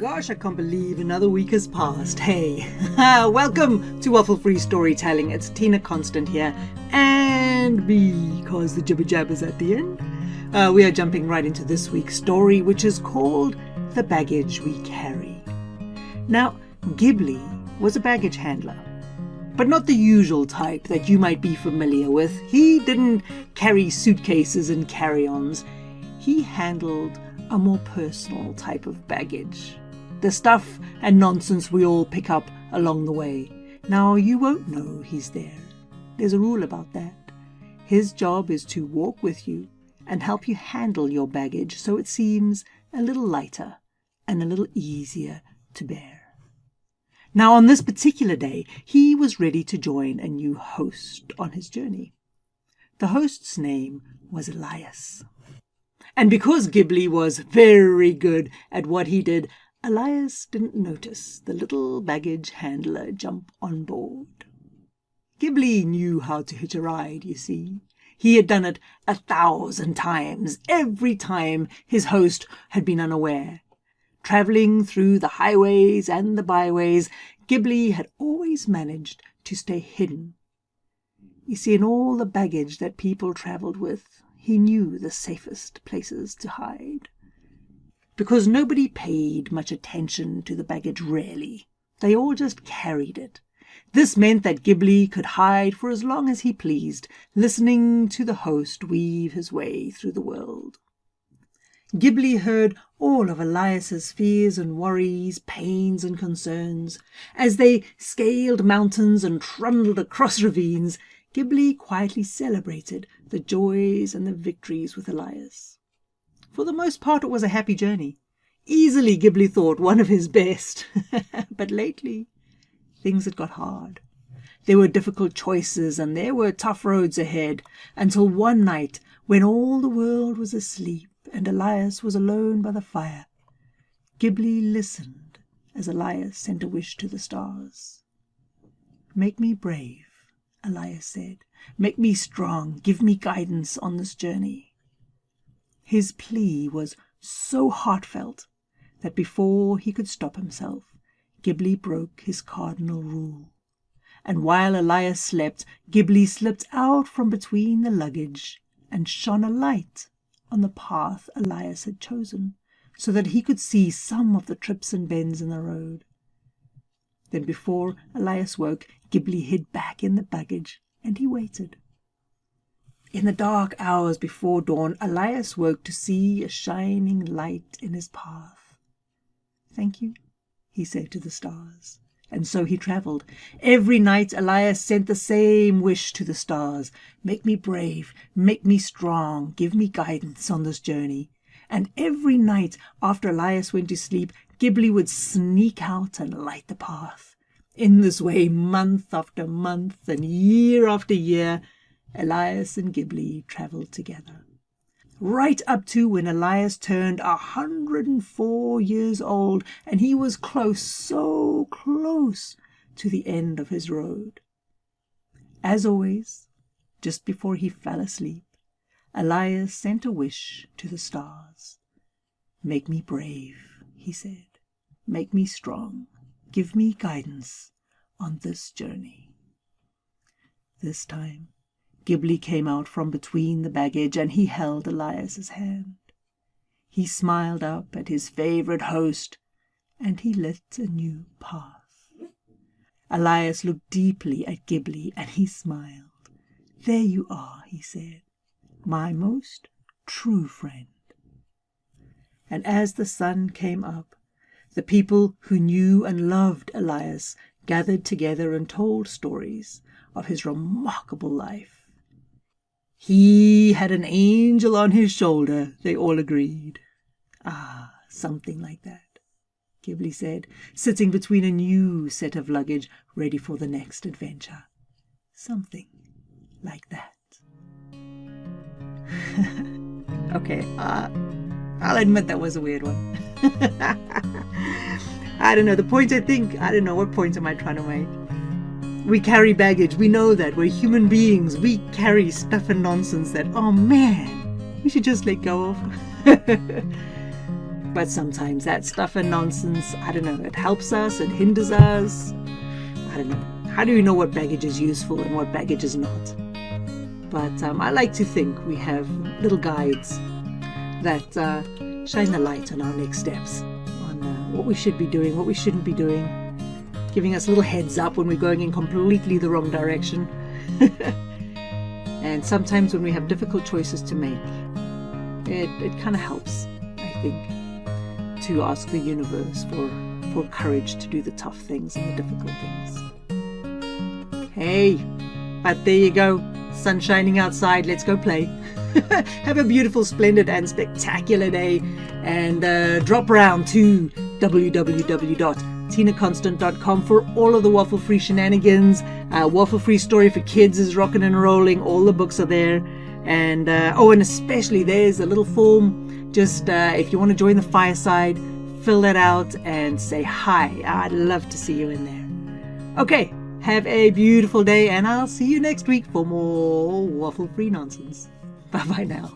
gosh, I can't believe another week has passed. Hey, welcome to Waffle-Free Storytelling. It's Tina Konstant here. And because the jibber jabber's at the end, we are jumping right into this week's story, which is called The Baggage We Carry. Now, Ghibli was a baggage handler, but not the usual type that you might be familiar with. He didn't carry suitcases and carry-ons. He handled a more personal type of baggage. The stuff and nonsense we all pick up along the way. Now, you won't know he's there. There's a rule about that. His job is to walk with you and help you handle your baggage so it seems a little lighter and a little easier to bear. Now, on this particular day, he was ready to join a new host on his journey. The host's name was Elias. And because Ghibli was very good at what he did, Elias didn't notice the little baggage handler jump on board. Ghibli knew how to hitch a ride, you see. He had done it 1,000 times, every time his host had been unaware. Travelling through the highways and the byways, Ghibli had always managed to stay hidden. You see, in all the baggage that people travelled with, he knew the safest places to hide. Because nobody paid much attention to the baggage really. They all just carried it. This meant that Ghibli could hide for as long as he pleased, listening to the host weave his way through the world. Ghibli heard all of Elias's fears and worries, pains and concerns. As they scaled mountains and trundled across ravines, Ghibli quietly celebrated the joys and the victories with Elias. For the most part, it was a happy journey. Easily, Ghibli thought, one of his best. But lately, things had got hard. There were difficult choices and there were tough roads ahead, until one night, when all the world was asleep and Elias was alone by the fire, Ghibli listened as Elias sent a wish to the stars. "Make me brave," Elias said. "Make me strong. Give me guidance on this journey." His plea was so heartfelt that before he could stop himself, Ghibli broke his cardinal rule. And while Elias slept, Ghibli slipped out from between the luggage and shone a light on the path Elias had chosen, so that he could see some of the trips and bends in the road. Then before Elias woke, Ghibli hid back in the baggage, and he waited. In the dark hours before dawn, Elias woke to see a shining light in his path. "Thank you," he said to the stars. And so he travelled. Every night Elias sent the same wish to the stars. "Make me brave, make me strong, give me guidance on this journey." And every night after Elias went to sleep, Ghibli would sneak out and light the path. In this way, month after month and year after year, Elias and Ghibli travelled together. Right up to when Elias turned 104 years old, and he was close, so close, to the end of his road. As always, just before he fell asleep, Elias sent a wish to the stars. "Make me brave," he said. "Make me strong. Give me guidance on this journey." This time, Ghibli came out from between the baggage and he held Elias's hand. He smiled up at his favourite host and he lit a new path. Elias looked deeply at Ghibli and he smiled. "There you are," he said, "my most true friend." And as the sun came up, the people who knew and loved Elias gathered together and told stories of his remarkable life. He had an angel on his shoulder, they all agreed. "Ah, something like that," Ghibli said, sitting between a new set of luggage ready for the next adventure. "Something like that." Okay, I'll admit that was a weird one. I don't know, what point am I trying to make? We carry baggage, we know that, we're human beings, we carry stuff and nonsense that, oh man, we should just let go of. But sometimes that stuff and nonsense, I don't know, it helps us, it hinders us. I don't know. How do you know what baggage is useful and what baggage is not? But I like to think we have little guides that shine the light on our next steps, on what we should be doing, what we shouldn't be doing, giving us a little heads up when we're going in completely the wrong direction. And sometimes when we have difficult choices to make, it kind of helps, I think, to ask the universe for courage to do the tough things and the difficult things. Hey, but there you go. Sun shining outside. Let's go play. Have a beautiful, splendid, and spectacular day. And drop around to www.tinakonstant.com for all of the Waffle-Free shenanigans. Waffle-Free Story for Kids is rocking and rolling. All the books are there. And and especially there's a little form. Just if you want to join the Fireside, fill that out and say hi. I'd love to see you in there. Okay, have a beautiful day, and I'll see you next week for more Waffle-Free nonsense. Bye-bye now.